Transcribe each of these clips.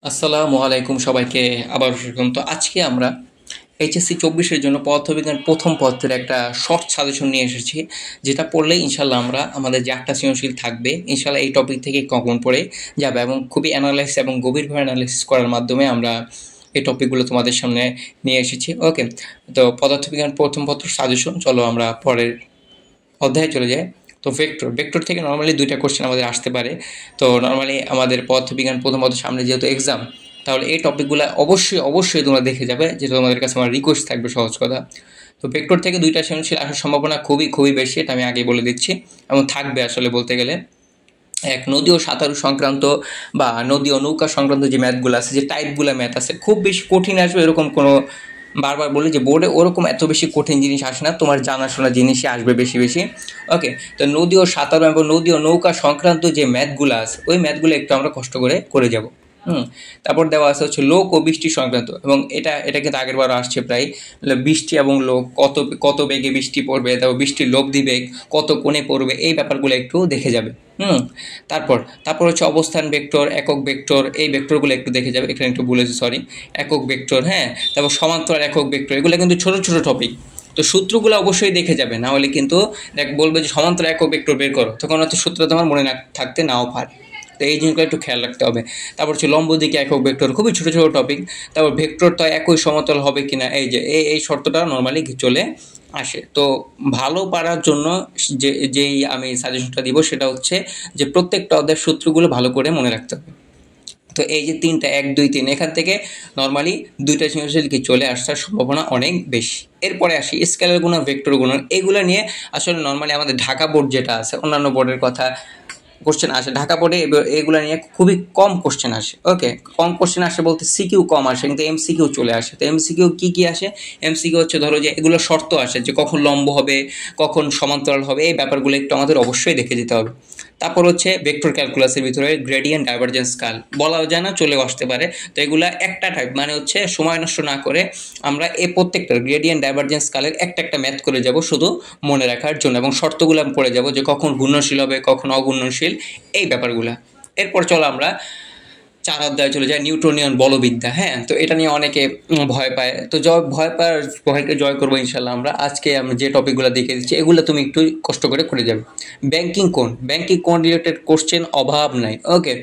আসসালামু আলাইকুম সবাইকে আবার স্বাগতম। তো আজকে আমরা এইচএসসি 24-এর জন্য পদার্থবিজ্ঞান প্রথম পত্রের একটা শর্ট সাজেশন নিয়ে এসেছি, যেটা পড়লে ইনশাল্লাহ আমরা আমাদের যে একটা সৃজনশীল থাকবে ইনশাল্লাহ এই টপিক থেকে কমন পড়ে যাবে এবং খুবই অ্যানালাইসিস এবং গভীরভাবে অ্যানালাইসিস করার মাধ্যমে আমরা এই টপিকগুলো তোমাদের সামনে নিয়ে এসেছি। ওকে, তো পদার্থবিজ্ঞান প্রথম পত্র সাজেশন, চলো আমরা পরের অধ্যায়ে চলে যায়। তো ভেক্টর থেকে নর্মালি দুইটা কোশ্চেন আমাদের আসতে পারে। তো নর্মালি আমাদের পদার্থবিজ্ঞান প্রথমত সামনে যেহেতু এক্সাম, তাহলে এই টপিকগুলো অবশ্যই তোমরা দেখে যাবে, যেটা তোমাদের কাছে আমার রিকোয়েস্ট থাকবে, সহজ কথা। তো ভেক্টর থেকে দুইটা সৃজনশীল আসার সম্ভাবনা খুবই বেশি, এটা আমি আগেই বলে দিচ্ছি, এবং থাকবে আসলে বলতে গেলে। এক, নদী ও সাঁতারু সংক্রান্ত বা নদী ও নৌকা সংক্রান্ত যে ম্যাথগুলো আছে, যে টাইপগুলো ম্যাথ আছে, খুব বেশি কঠিন আসবে এরকম কোনো, বারবার বলি যে বোর্ডে ওরকম এত বেশি কঠিন জিনিস আসে না, তোমার জানাশোনা জিনিসই আসবে বেশি। ওকে, তো নদী ও সাঁতারু এবং নদী ও নৌকা সংক্রান্ত যে ম্যাথগুলো আছে ওই ম্যাথগুলো একটু আমরা কষ্ট করে যাব। তারপর দেওয়া আছে হচ্ছে লোক ও বৃষ্টি সংক্রান্ত, এবং এটা কিন্তু আগের বারও আসছে প্রায়। বৃষ্টি এবং লোক, কত বেগে বৃষ্টি পড়বে, তারপর বৃষ্টির লব্ধি বেগ কত কোণে পড়বে, এই ব্যাপারগুলো একটু দেখে যাবে। তারপর হচ্ছে অবস্থান ভেক্টর, একক ভেক্টর, এই ভেক্টরগুলো একটু দেখে যাবে, এখানে একটু বলেছি সরি, একক ভেক্টর, হ্যাঁ। তারপর সমান্তরাল একক ভেক্টর, এগুলো কিন্তু ছোট টপিক, তো সূত্রগুলো অবশ্যই দেখে যাবে, না হলে কিন্তু বলবে যে সমান্তরাল একক ভেক্টর বের করো, তখন হয়তো সূত্র তোমার মনে না থাকতে নাও পারে। তো এই জিনিসগুলো একটু খেয়াল রাখতে হবে। তারপর হচ্ছে লম্ব দিকে একক ভেক্টর, খুবই ছোট টপিক। তারপর ভেক্টর তো একই সমতল হবে কিনা, এই শর্তটা নর্মালি চলে আসে। তো ভালো পারার জন্য যেই আমি সাজেশনটা দিব সেটা হচ্ছে যে প্রত্যেকটা অধ্যায়ের সূত্রগুলো ভালো করে মনে রাখতে হবে। তো এই যে তিনটা 1, 2, 3, এখান থেকে নর্মালি দুইটা সৃজনশীল কি চলে আসার সম্ভাবনা অনেক বেশি। এরপরে আসি স্কেলার গুণন, ভেক্টর গুণন, এগুলো নিয়ে আসলে নর্মালি আমাদের ঢাকা বোর্ড যেটা আছে, অন্যান্য বোর্ডের কথা কোশ্চেন আসে, ঢাকা বোর্ডে এগুলো নিয়ে খুবই কম কোশ্চেন আসে। ওকে, কম কোশ্চেন আসে বলতে সিকিউ কম আসে, কিন্তু এমসিকিউ চলে আসে। তো এমসিকিউ কি আসে? এমসিকিউ হচ্ছে ধরো যে এগুলো শর্ত আসে যে কখন লম্ব হবে, কখন সমান্তরাল হবে, এই ব্যাপারগুলো একটু আমাদের অবশ্যই দেখে যেতে হবে। তারপর হচ্ছে ভেক্টর ক্যালকুলাসের ভিতরে গ্রেডিয়েন্ট, ডাইভারজেন্স, কার্ল, বলাও যায় না, চলেও আসতে পারে। তো এগুলা একটা টাইপ, মানে হচ্ছে সময় নষ্ট না করে আমরা এই প্রত্যেকটা গ্রেডিয়েন্ট, ডাইভারজেন্স, কার্লের একটা ম্যাথ করে যাব শুধু মনে রাখার জন্য, এবং শর্তগুলো পড়ে যাব যে কখন ঘূর্ণনশীল হবে, কখন অঘূর্ণনশীল, এই ব্যাপারগুলা। এরপর চলো আমরা 4 অধ্যায়ে চলে যায়, নিউটনিয়ান বলবিদ্যা। হ্যাঁ, তো এটা নিয়ে অনেকে ভয় পায়, তো ভয়কে জয় করবো ইনশাল্লাহ আমরা। আজকে আমরা যে টপিকগুলো দেখে দিচ্ছি এগুলো তুমি একটু কষ্ট করে যাবে। ব্যাংকিং কোণ রিলেটেড কোশ্চেন অভাব নাই। ওকে,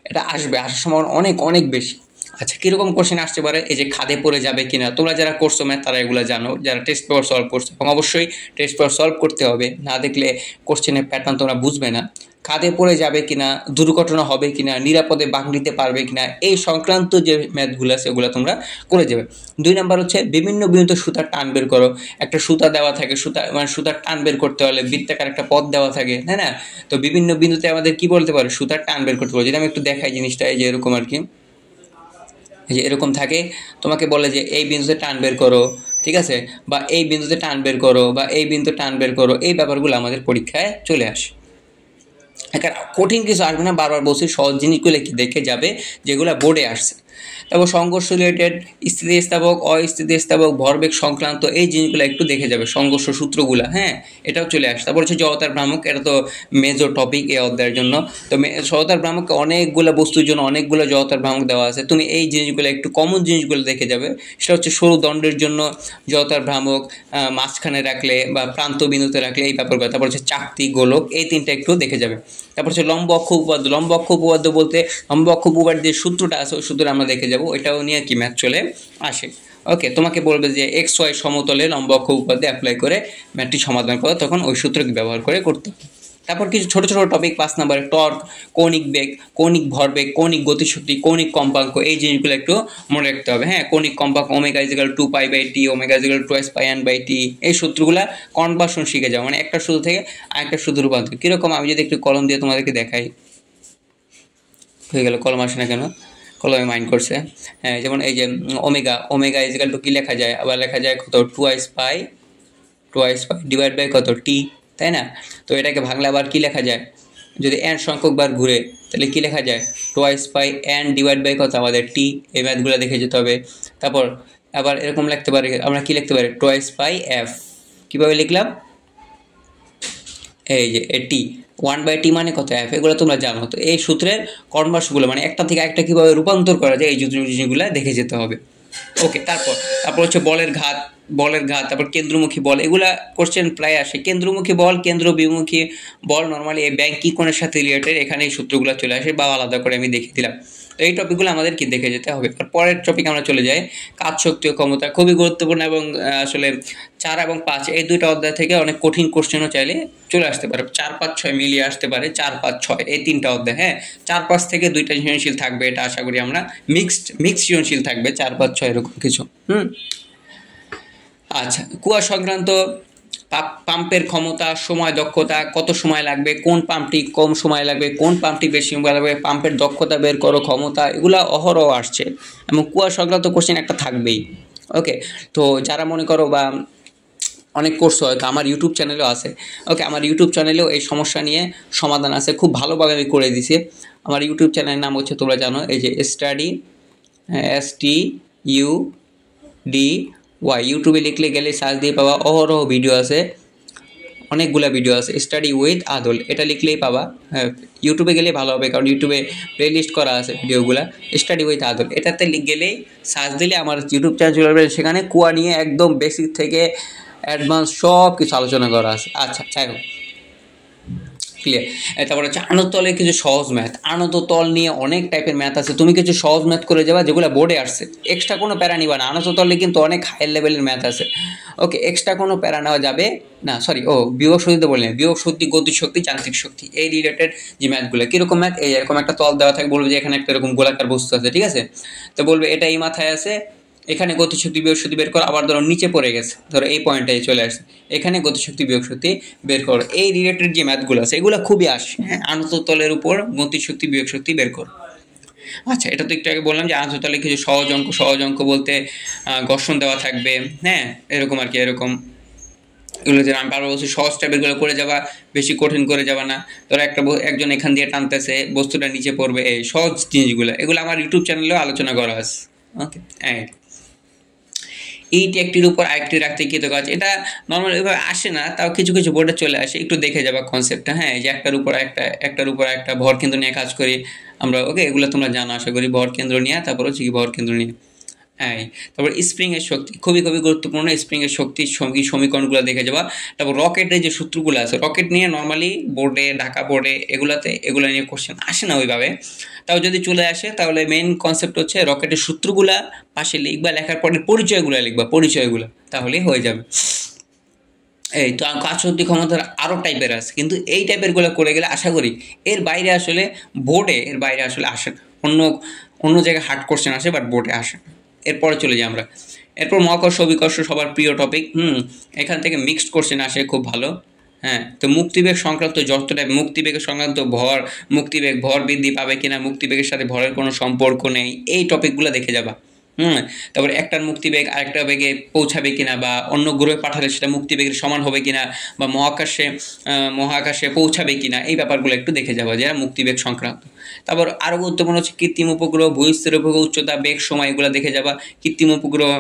এটা আসার সম্ভাবনা অনেক বেশি। আচ্ছা, কীরকম কোশ্চেন আসতে পারে? এই যে খাদে পড়ে যাবে কিনা, তোমরা যারা করছো ম্যাথ তারা এগুলো জানো, যারা টেস্ট পেপার সলভ করছো, এবং অবশ্যই টেস্ট পেপার সলভ করতে হবে, না দেখলে কোশ্চেনের প্যাটার্ন তোমরা বুঝবে না। খাদে পড়ে যাবে কিনা, দুর্ঘটনা হবে কিনা, নিরাপদে বাঁক নিতে পারবে কিনা, এই সংক্রান্ত যে ম্যাথগুলো আছে ওগুলো তোমরা করে যাবে। 2 নাম্বার হচ্ছে বিভিন্ন বিন্দুতে সুতার টান বের করো। একটা সুতা দেওয়া থাকে, সুতার টান বের করতে হলে বৃত্তাকার একটা পথ দেওয়া থাকে, তাই না? তো বিভিন্ন বিন্দুতে আমাদের কি বলতে পারে, সুতার টান বের করতে পারে। যদি আমি একটু দেখাই জিনিসটা, এই যে এরকম আর কি, এই যে এরকম থাকে, তোমাকে বলে যে এই বিন্দুতে টান বের করো, ঠিক আছে, বা এই বিন্দুতে টান বের করো, বা এই বিন্দুতে টান বের করো, এই ব্যাপারগুলো আমাদের পরীক্ষায় চলে আসে। কঠিন কিছু আসবে না, বারবার বলছি, সহজ জিনিসগুলো কি দেখে যাবে যেগুলো বোর্ডে আসছে। তারপর সংঘর্ষ রিলেটেড, স্থিতিস্থাপক, অস্থিতিস্থাপক, ভরবেগ সংক্রান্ত এই জিনিসগুলো একটু দেখে যাবে, সংঘর্ষ সূত্রগুলো, হ্যাঁ, এটাও চলে আসে। তারপর হচ্ছে জড়তার ভ্রামক, এটা তো মেজর টপিক এই অধ্যায়ের জন্য। তো জড়তার ভ্রামককে অনেকগুলো বস্তুর জন্য অনেকগুলো জড়তার ভ্রামক দেওয়া আছে, তুমি এই জিনিসগুলো একটু কমন জিনিসগুলো দেখে যাবে। সেটা হচ্ছে সরু দণ্ডের জন্য জড়তার ভ্রামক, মাঝখানে রাখলে বা প্রান্ত বিন্দুতে রাখলে এই ব্যাপারগুলো। তারপর হচ্ছে চাকতি, গোলক, এই তিনটা একটু দেখে যাবে। তারপর হচ্ছে লম্ব অক্ষ উপপাদ্য। লম্ব অক্ষ উপপাদ্য বলতে লম্ব অক্ষ উপপাদ্যের যে সূত্রটা আছে ওই সূত্রটা আমরা দেখে যাব, এটাও নিয়ে কি ম্যাথ চলে আসে। ওকে, তোমাকে বলবে যে এক্স ওয়াই সমতলে লম্ব অক্ষ উপপাদ্য অ্যাপ্লাই করে ম্যাথটি সমাধান করো, তখন ওই সূত্রকে ব্যবহার করে করতে হবে। তারপর কিছু ছোট টপিক, 5 নম্বরে টর্ক, কৌণিক বেগ, কৌণিক ভরবেগ, কৌণিক গতিশক্তি, কৌণিক কম্পাঙ্ক, এই জিনিসগুলো একটু মনে রাখতে হবে। হ্যাঁ, কৌণিক কম্পাঙ্ক omega is equal 2π/t, omega is equal 2πn/t, এই সূত্রগুলা কনভার্সন শিখে যাও, মানে একটা সূত্র থেকে আরেকটা সূত্র রূপান্তর। কীরকম, আমি যদি একটু কলম দিয়ে তোমাদেরকে দেখাই, হয়ে গেল, কলম আসে না কেন, কলমে মাইন্ড করছে। হ্যাঁ, যেমন এই যে ওমেগা ইজিক্যাল টু কি লেখা যায়, আবার লেখা যায় কত, 2π ডিভাইড বাই কত, টি, তাই না? তো এটাকে ভাঙলে আবার কি লেখা যায়, যদি n সংখ্যক বার ঘুরে তাহলে কি লেখা যায়, 2πn ডিভাইড বাই কত, আমাদের টি। এই ম্যাথগুলো দেখে যেতে হবে। তারপর আবার এরকম লিখতে পারি, আমরা কি লিখতে পারি, 2πf, কীভাবে লিখলাম, এই যে টি, 1/t মানে কত f, এগুলো তোমরা জানো। তো এই সূত্রের কনভার্সগুলো মানে একটা থেকে একটা কীভাবে রূপান্তর করা যায় এই জিনিসগুলো দেখে যেতে হবে। ওকে, তারপর হচ্ছে বলের ঘাত, তারপর কেন্দ্রমুখী বল, এগুলা কোশ্চেন প্রায় আসে। কেন্দ্রমুখী বল, কেন্দ্র বিমুখী বল নর্মালি এই ব্যাংক কি কোণের সাথে রিলেটেড, এখানে এই সূত্রগুলো চলে আসে বা আলাদা করে আমি দেখিয়ে দিলাম। তো এই টপিকগুলো আমাদের কি দেখে যেতে হবে। আর পরের টপিক আমরা চলে যাই কাজ, শক্তি ও ক্ষমতা, খুবই গুরুত্বপূর্ণ এবং আসলে 4 এবং 5 এই দুইটা অধ্যায় থেকে অনেক কঠিন কোশ্চেনও চাইলে চলে আসতে পারে। 4, 5, 6 মিলিয়ে আসতে পারে। 4, 5, 6 এই তিনটা অধ্যায়। হ্যাঁ, 4, 5 থেকে দুইটা সৃজনশীল থাকবে, এটা আশা করি আমরা। মিক্সড সৃজনশীল থাকবে 4, 5, 6 এরকম কিছু। আচ্ছা, কুয়া সংক্রান্ত পাম্পের ক্ষমতা, সময়, দক্ষতা, কত সময় লাগবে, কোন পাম্পটি কম সময় লাগবে, কোন পাম্পটি বেশি সময় লাগবে, পাম্পের দক্ষতা বের করো, ক্ষমতা, এগুলো অহরহ আসছে এবং কুয়া সংক্রান্ত কোশ্চেন একটা থাকবেই। ওকে, তো যারা মনে করো বা অনেক কোর্স হয়তো আমার ইউটিউব চ্যানেলেও আছে। ওকে, আমার ইউটিউব চ্যানেলেও এই সমস্যা নিয়ে সমাধান আছে, খুব ভালোভাবে আমি করে দিছি। আমার ইউটিউব চ্যানেলের নাম হচ্ছে, তোমরা জানো, এই যে স্টাডি STUDY, ইউটিউবে লিখলে গেলে সার্চ দিয়ে পাবা, অহরহ ভিডিও আছে, অনেকগুলা ভিডিও আছে। স্টাডি উইথ আদল এটা লিখলেই পাবা। হ্যাঁ, ইউটিউবে গেলে ভালো হবে, কারণ ইউটিউবে প্লেলিস্ট করা আছে ভিডিওগুলা। স্টাডি উইথ আদল এটাতে গেলেই সার্চ দিলে আমার ইউটিউব চ্যানেল চলে আসবে। সেখানে কুয়া নিয়ে একদম বেসিক থেকে অ্যাডভান্স সব কিছু আলোচনা করা আছে। আচ্ছা, যাই হোক, ক্লিয়ার। তারপর হচ্ছে আনতলের কিছু সহজ ম্যাথ। আনততল নিয়ে অনেক টাইপের ম্যাথ আছে, তুমি কিছু সহজ ম্যাথ করে যাবা যেগুলো বোর্ডে আসছে, এক্সট্রা কোনো প্যারা নিবা না। আনততলে কিন্তু অনেক হাই লেভেলের ম্যাথ আছে। ওকে, এক্সট্রা কোনো প্যারা নেওয়া যাবে না। সরি, বিভব শক্তিতে বললেন, বিভব শক্তি, গতিশক্তি, যান্ত্রিক শক্তি, এই রিলেটেড যে ম্যাথগুলো। কীরকম ম্যাথ, এই এরকম একটা তল দেওয়া থাকে, বলবে যে এখানে একটা এরকম গোলাকার বস্তু আছে, ঠিক আছে, তো বলবে এটা এই মাথায় আছে, এখানে গতিশক্তি বিয়োগ শক্তি বের করো, আবার ধরো নিচে পড়ে গেছে, ধরো এই পয়েন্টটায় চলে আসছে, এখানে গতিশক্তি বিয়োগ শক্তি বের করো। এই রিলেটেড যে ম্যাথগুলো আছে এগুলো খুবই আসে। হ্যাঁ, আনততলের উপর গতিশক্তি বিয়োগ শক্তি বের করো। আচ্ছা, এটা তো একটু আগে বললাম যে আনততলে কিছু সহজ অঙ্ক বলতে ঘর্ষণ দেওয়া থাকবে। হ্যাঁ, এরকম আর কি, এরকম এগুলো যে আমি বারবার বলছি, সহজ টাইপেরগুলো করে যাবা, বেশি কঠিন করে যাবা না। ধরো একজন এখান দিয়ে টানতেছে, বস্তুটা নিচে পড়বে, এই সহজ জিনিসগুলো, এগুলো আমার ইউটিউব চ্যানেলেও আলোচনা করা আছে। ওকে, এইটি একটির উপর আরেকটি রাখতে কৃত কাজ, এটা নর্মাল এভাবে আসে না, তাও কিছু কিছু বোর্ডে চলে আসে, একটু দেখে যাবা কনসেপ্টটা। হ্যাঁ, যে একটার উপর একটা ভর কেন্দ্র নিয়ে কাজ করি আমরা। ওকে, এগুলো তোমরা জানো আশা করি, ভর কেন্দ্র নিয়ে, তারপর হচ্ছে কি ভর কেন্দ্র নিয়ে। হ্যাঁ, তারপর স্প্রিংয়ের শক্তি খুবই গুরুত্বপূর্ণ। স্প্রিংয়ের শক্তির সমীকরণগুলো দেখে যাবা। তারপর রকেটের যে সূত্রগুলো আছে, রকেট নিয়ে নর্মালি বোর্ডে, ঢাকা বোর্ডে, এগুলো নিয়ে কোশ্চেন আসে না ওইভাবে, তাও যদি চলে আসে তাহলে মেইন কনসেপ্ট হচ্ছে রকেটের সূত্রগুলা পাশে লিখবা, লেখার পরে পরিচয়গুলো তাহলেই হয়ে যাবে। এই তো কাজ শক্তি ক্ষমতার আরও টাইপের আছে, কিন্তু এই টাইপেরগুলো করে গেলে আশা করি এর বাইরে আসলে আসে না। অন্য জায়গায় হার্ড কোশ্চেন আসে, বাট বোর্ডে আসে না। এরপরে চলে যাই আমরা। এরপর মহাকর্ষ বিকর্ষ সবার প্রিয় টপিক। এখান থেকে মিক্সড কোশ্চেন আসে খুব ভালো। হ্যাঁ, তো মুক্তিবেগ সংক্রান্ত যত টাইপ, মুক্তিবেগের সংক্রান্ত ভর বৃদ্ধি পাবে কিনা, মুক্তিবেগের সাথে ভরের কোনো সম্পর্ক নেই, এই টপিকগুলো দেখে যাবা। তারপরে একটার মুক্তিবেগ আরেকটা বেগে পৌঁছাবে কিনা, বা অন্য গ্রহে পাঠালে সেটা মুক্তিবেগের সমান হবে কিনা, বা মহাকাশে পৌঁছাবে কিনা, এই ব্যাপারগুলো একটু দেখে যাবো, যারা মুক্তিবেগ সংক্রান্ত। তারপর আরও গুরুত্বপূর্ণ হচ্ছে কৃত্রিম উপগ্রহ, ভূস্থির উপগ্রহ, উচ্চতা, বেগ, সময়, এগুলো দেখে যাবা। কৃত্রিম উপগ্রহ,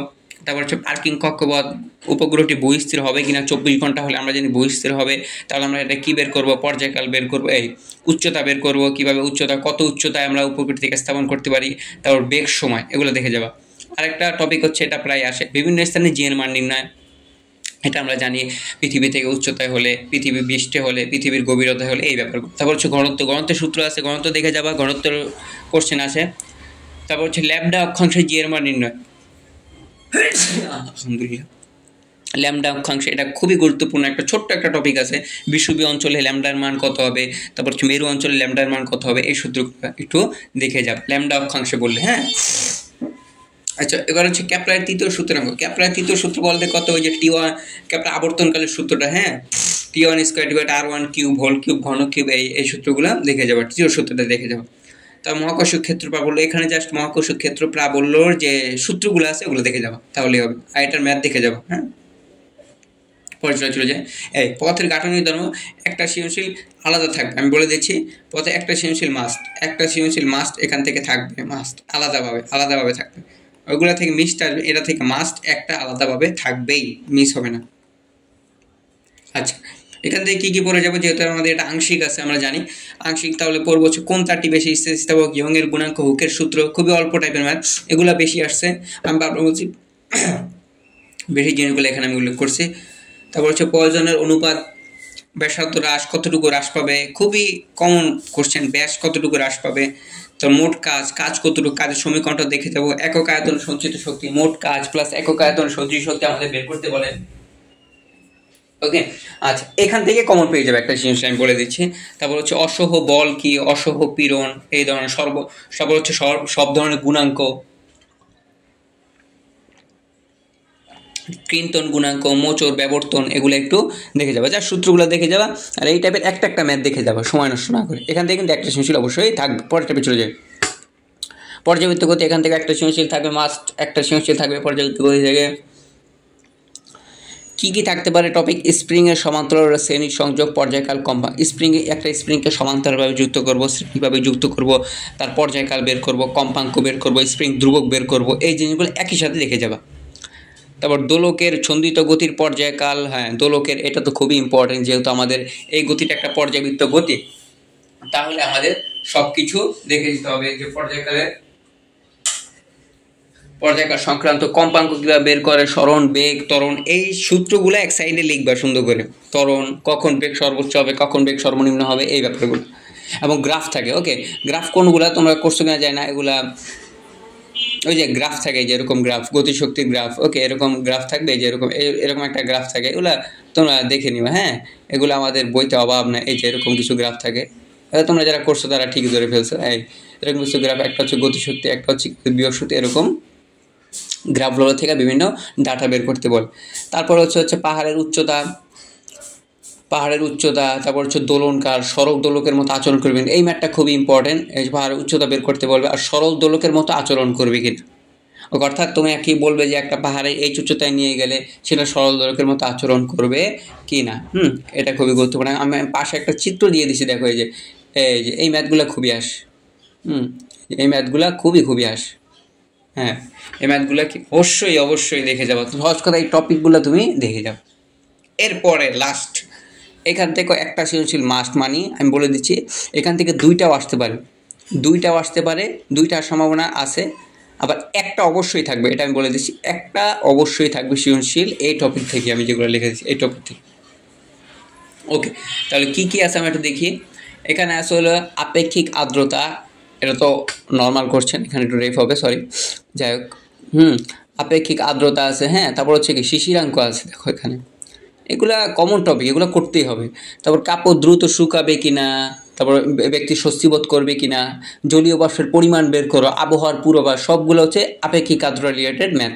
তারপর হচ্ছে পার্কিং কক্ষপথ, উপগ্রহটি ভূস্থির হবে কিনা, 24 ঘন্টা হলে আমরা জানি ভূস্থির হবে, তাহলে আমরা এটা কী বের করবো, পর্যায়কাল বের করবো, এই উচ্চতা বের করবো, কীভাবে কত উচ্চতায় আমরা উপগ্রহটি থেকে স্থাপন করতে পারি, তারপর বেগ, সময়, এগুলো দেখে যাবা। আরেকটা টপিক হচ্ছে, এটা প্রায় আসে, বিভিন্ন স্থানে জি এর মান নির্ণয়। এটা আমরা জানি পৃথিবী থেকে উচ্চতায় হলে, পৃথিবী পৃষ্ঠে হলে, পৃথিবীর গভীরতায় হলে, এই ব্যাপারগুলো। তারপর হচ্ছে ঘনত্বের সূত্র আছে, ঘনত্ব দেখে যাবা, ঘনত্বের কোশ্চেন আছে। তারপর হচ্ছে ল্যামডা অক্ষাংশে জি এর মান নির্ণয়। আলহামদুলিল্লাহ, ল্যামডা অক্ষাংশ এটা খুবই গুরুত্বপূর্ণ একটা ছোট্ট একটা টপিক আছে। বিষুবীয় অঞ্চলে ল্যামডার মান কত হবে, তারপর হচ্ছে মেরু অঞ্চলে ল্যামডার মান কত হবে, এই সূত্রগুলো একটু দেখে যাবে ল্যামডা অক্ষাংশে বললে। হ্যাঁ, আচ্ছা, এবার হচ্ছে ক্যাপলারের তৃতীয় সূত্রাঙ্ক। ক্যাপলারের তৃতীয় সূত্র বলতে কত, ওই যে T1 ক্যাপলার আবর্তনকালের সূত্রটা। হ্যাঁ, T1² / R1³ হোল কিউব ঘন কিউব, এই সূত্রগুলো দেখে যাবো, তৃতীয় সূত্রটা দেখে যাবো। তার মহাকর্ষ ক্ষেত্র প্রাবল্য, এখানে জাস্ট মহাকর্ষ ক্ষেত্র প্রাবল্যর যে সূত্রগুলো আছে ওগুলো দেখে যাবো, তাহলেই হবে। আর এটার ম্যাথ দেখে যাবো। হ্যাঁ, পরিচয় চলে যায়। এই পথের গাঠনিক ধর্ম, একটা সৃজনশীল আলাদা থাকবে, আমি বলে দিচ্ছি। পথে একটা সৃজনশীল মাস্ট এখান থেকে থাকবে, মাস্ট আলাদাভাবে থাকবে। ওইগুলো থেকে মিক্সড আসবে, এটা থেকে মাস্ট একটা আলাদাভাবে থাকবেই, মিস হবে না। আচ্ছা, এখান থেকে কী কী পড়ে যাবো, যেহেতু আমাদের এটা আংশিক আছে আমরা জানি আংশিক, তাহলে পড়বো হচ্ছে কোন তারটি বেশি, স্থিতিস্থাপক, ইয়ংয়ের গুণাঙ্ক, হুকের সূত্র, খুবই অল্প টাইপের ম্যাথ, এগুলো বেশি আসছে। আমি বারবার বলছি বেশি জিনিসগুলো এখানে আমি উল্লেখ করছি। তারপর হচ্ছে প্রয়োজনের অনুপাত, ব্যাসার্ধ হ্রাস কতটুকু হ্রাস পাবে, খুবই কমন কোশ্চেন, ব্যাস কতটুকু হ্রাস পাবে। তো মোট কাজ, কাজ কতটুকু, কাজের সমীকরণটা দেখে যাবো। একক আয়তন সঞ্চিত শক্তি, মোট কাজ প্লাস একক আয়তন সঞ্চিত শক্তি আমাদের বের করতে বলে। ওকে, আচ্ছা এখান থেকে কমন পেয়ে যাবে একটা জিনিস আমি বলে দিচ্ছি। তারপর হচ্ছে অসহ বল কি, অসহ পীড়ন, এই ধরনের সব হচ্ছে সব ধরনের গুণাঙ্ক, কৃন্তন গুণাঙ্ক, মোচর, ব্যবর্তন, এগুলো একটু দেখে যাবে, যার সূত্রগুলো দেখে যাবা। আর এই টাইপের একটা ম্যাথ দেখে যাবে সময় নষ্ট না করে। এখান থেকে কিন্তু একটা সৃজনশীল অবশ্যই থাকবে। পরের টাইপে চলে যাবে পর্যাবৃত্ত গতি, এখান থেকে একটা সৃজনশীল থাকবে, মাস্ট একটা সৃজনশীল থাকবে পর্যাবৃত্ত গতি থেকে। কী কী থাকতে পারে টপিক, স্প্রিংয়ের সমান্তরাল শ্রেণী সংযোগ, পর্যায়কাল, কম্পাঙ্ক। স্প্রিংকে সমান্তরালভাবে যুক্ত করব, শ্রেণীভাবে যুক্ত করব, তার পর্যায়কাল বের করব, কম্পাঙ্ক বের করব, স্প্রিং ধ্রুবক বের করব, এই জিনিসগুলো একই সাথে দেখে যাবা। তারপর দোলকের ছন্দিত গতির পর্যায়কাল, হ্যাঁ দোলকের এটা তো খুবই ইম্পর্টেন্ট, যেহেতু আমাদের এই গতিটা একটা পর্যাবৃত্ত গতি, তাহলে আমাদের সব কিছু দেখে দিতে হবে। যে পর্যায়কাল সংক্রান্ত কম্পাঙ্ক কিভাবে বের করে, স্মরণ, বেগ, ত্বরণ, এই সূত্রগুলো এক সাইডে লিখবা সুন্দর করে। ত্বরণ, কখন বেগ সর্বোচ্চ হবে, কখন বেগ সর্বনিম্ন হবে, এই ব্যাপারগুলো। এবং গ্রাফ থাকে, ওকে গ্রাফ কোনগুলা তোমরা করছো কিনা যায় না, এগুলা ওই যে গ্রাফ থাকে, যে এরকম গ্রাফ, গতিশক্তির গ্রাফ, ওকে এরকম গ্রাফ থাকবে, যে এরকম একটা গ্রাফ থাকে, এগুলা তোমরা দেখে নিবা। হ্যাঁ এগুলো আমাদের বইতে অভাব না, এই যে এরকম কিছু গ্রাফ থাকে, তোমরা যারা করছো তারা ঠিকই ধরে ফেলছো। এরকম কিছু গ্রাফ, একটা হচ্ছে গতিশক্তি, একটা হচ্ছে বিভব শক্তি, এরকম গ্রাফগুলো থেকে বিভিন্ন ডাটা বের করতে বল। তারপর হচ্ছে পাহাড়ের উচ্চতা, তারপর হচ্ছে দোলনকার, সরল দোলকের মতো আচরণ করবেন, এই ম্যাথটা খুবই ইম্পর্টেন্ট। এই পাহাড়ের উচ্চতা বের করতে বলবে, আর সরল দোলকের মতো আচরণ করবে কিনা, অর্থাৎ তুমি একই বলবে যে একটা পাহাড়ে এই উচ্চতায় নিয়ে গেলে সেটা সরল দোলকের মতো আচরণ করবে কি না। এটা খুবই গুরুত্বপূর্ণ। আমি পাশে একটা চিত্র দিয়ে দিছি, দেখো এই যে এই ম্যাথগুলো খুবই আসে। এই ম্যাথগুলো খুবই আসে। হ্যাঁ এই ম্যাথগুলো কি অবশ্যই দেখে যাবো। সহজ কথা, এই টপিকগুলো তুমি দেখে যাও। এরপরে লাস্ট, এখান থেকে একটা সৃজনশীল মাস্ট মানি আমি বলে দিচ্ছি, এখান থেকে দুইটাও আসতে পারে, দুইটার সম্ভাবনা আছে, আবার একটা অবশ্যই থাকবে, এটা আমি বলে দিচ্ছি, একটা অবশ্যই থাকবে সৃজনশীল এই টপিক থেকে, আমি যেগুলো লিখে দিচ্ছি এই টপিক থেকে। ওকে, তাহলে কি কি আছে আমি একটু দেখি। এখানে আছে হলো আপেক্ষিক আর্দ্রতা, এটা তো নর্মাল করছেন, এখানে একটু রেফ হবে, সরি, যাই হোক। আপেক্ষিক আর্দ্রতা আছে, হ্যাঁ তারপর হচ্ছে কি শিশিরাঙ্ক আছে, দেখো এখানে, এগুলা কমন টপিক, এগুলো করতেই হবে। তারপর কাপড় দ্রুত শুকাবে কিনা, তারপর ব্যক্তি স্বস্তিবোধ করবে কিনা, জলীয় বাষ্পের পরিমাণ বের করো, আবহাওয়ার পূর্বাভাস, সবগুলো হচ্ছে আপেক্ষিক আর্দ্রতা রিলেটেড ম্যাথ।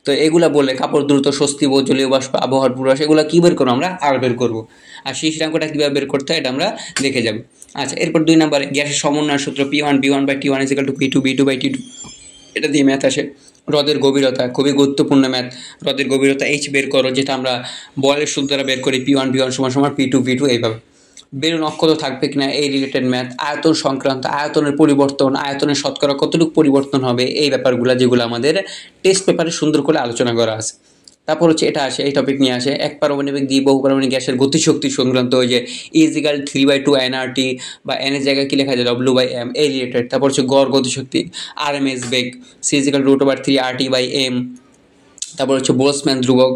তো এগুলা বললে কাপড় দ্রুত স্বস্তিবোধ, জলীয় বাষ্প, আবহাওয়ার পূর্বাভাস, এগুলো কী বের করবো আমরা, আর বের করবো। আর শিশিরাঙ্কটা কীভাবে বের করতে হয় এটা আমরা দেখে যাব। আচ্ছা এরপর 2 নম্বরে গ্যাসের সমন্বয় সূত্র, P1 B1/T1 = P2 B2/T2, এটা দিয়ে ম্যাথ আসে। হ্রদের গভীরতা, খুবই গুরুত্বপূর্ণ ম্যাথ। হ্রদের গভীরতা H বের করো, যেটা আমরা বলের সূত্র দ্বারা বের করি, P1 = P2 এইভাবে। বেলুন নক্ষত্র থাকবে কিনা, এই রিলেটেড ম্যাথ। আয়তন সংক্রান্ত, আয়তনের পরিবর্তন, আয়তনের শতকরা কতটুকু পরিবর্তন হবে, এই ব্যাপারগুলো যেগুলো আমাদের টেস্ট পেপারে সুন্দর করে আলোচনা করা আছে। তারপর হচ্ছে এটা আসে, এই টপিক নিয়ে আসে এক পারমাণবিক দ্বিবহু পারমাণবিক গ্যাসের গতিশক্তি সংক্রান্ত, ওই যে E = 3/2 nRT, বা n এর জায়গায় কী লেখা যায় W/m, এই রিলেটেড। তারপর হচ্ছে গড় গতিশক্তি, RMS বেগ, C = √3 RT/m। তারপর হচ্ছে বোলসম্যান ধ্রুবক,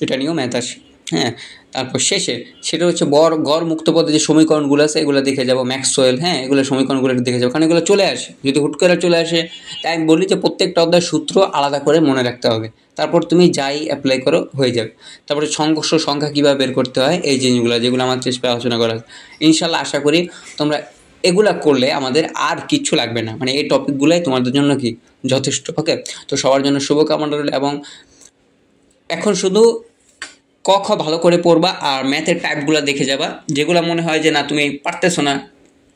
এটা নিয়েও ম্যাথ আসে। হ্যাঁ তারপর শেষে সেটা হচ্ছে গড় মুক্ত পথে যে সমীকরণগুলো আছে এগুলো দেখে যাবো, ম্যাক্সওয়েল, হ্যাঁ এগুলো সমীকরণগুলো দেখে যাবো, কারণ এগুলো চলে আসে, যদি হুট করে চলে আসে, তাই আমি বলি যে প্রত্যেকটা অধ্যায়ের সূত্র আলাদা করে মনে রাখতে হবে, তারপর তুমি যাই অ্যাপ্লাই করো হয়ে যাবে। তারপরে সংঘর্ষ সংখ্যা কীভাবে বের করতে হয়, এই জিনিসগুলো যেগুলো আমার চেষ্টা আলোচনা করা আছে। ইনশাল্লাহ আশা করি তোমরা এগুলা করলে আমাদের আর কিচ্ছু লাগবে না, মানে এই টপিকগুলোই তোমাদের জন্য কি যথেষ্ট। ওকে, তো সবার জন্য শুভকামনা রইল। এবং এখন শুধু ক খ ভালো করে পড়বা, আর ম্যাথের টাইপগুলো দেখে যাবা, যেগুলো মনে হয় যে না তুমি পারতেছো না,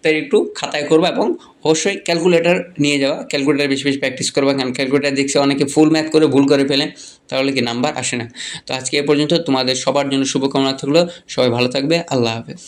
তাই একটু খাতায় করবা, এবং অবশ্যই ক্যালকুলেটর নিয়ে যাওয়া, ক্যালকুলেটার বেশি প্র্যাকটিস করবা, কারণ ক্যালকুলেটার দেখছে অনেকে ফুল ম্যাথ করে ভুল করে ফেলে, তাহলে কি নাম্বার আসে না। তো আজকে এ পর্যন্ত, তোমাদের সবার জন্য শুভকামনা থাকলো, সবাই ভালো থাকবে, আল্লাহ হাফেজ।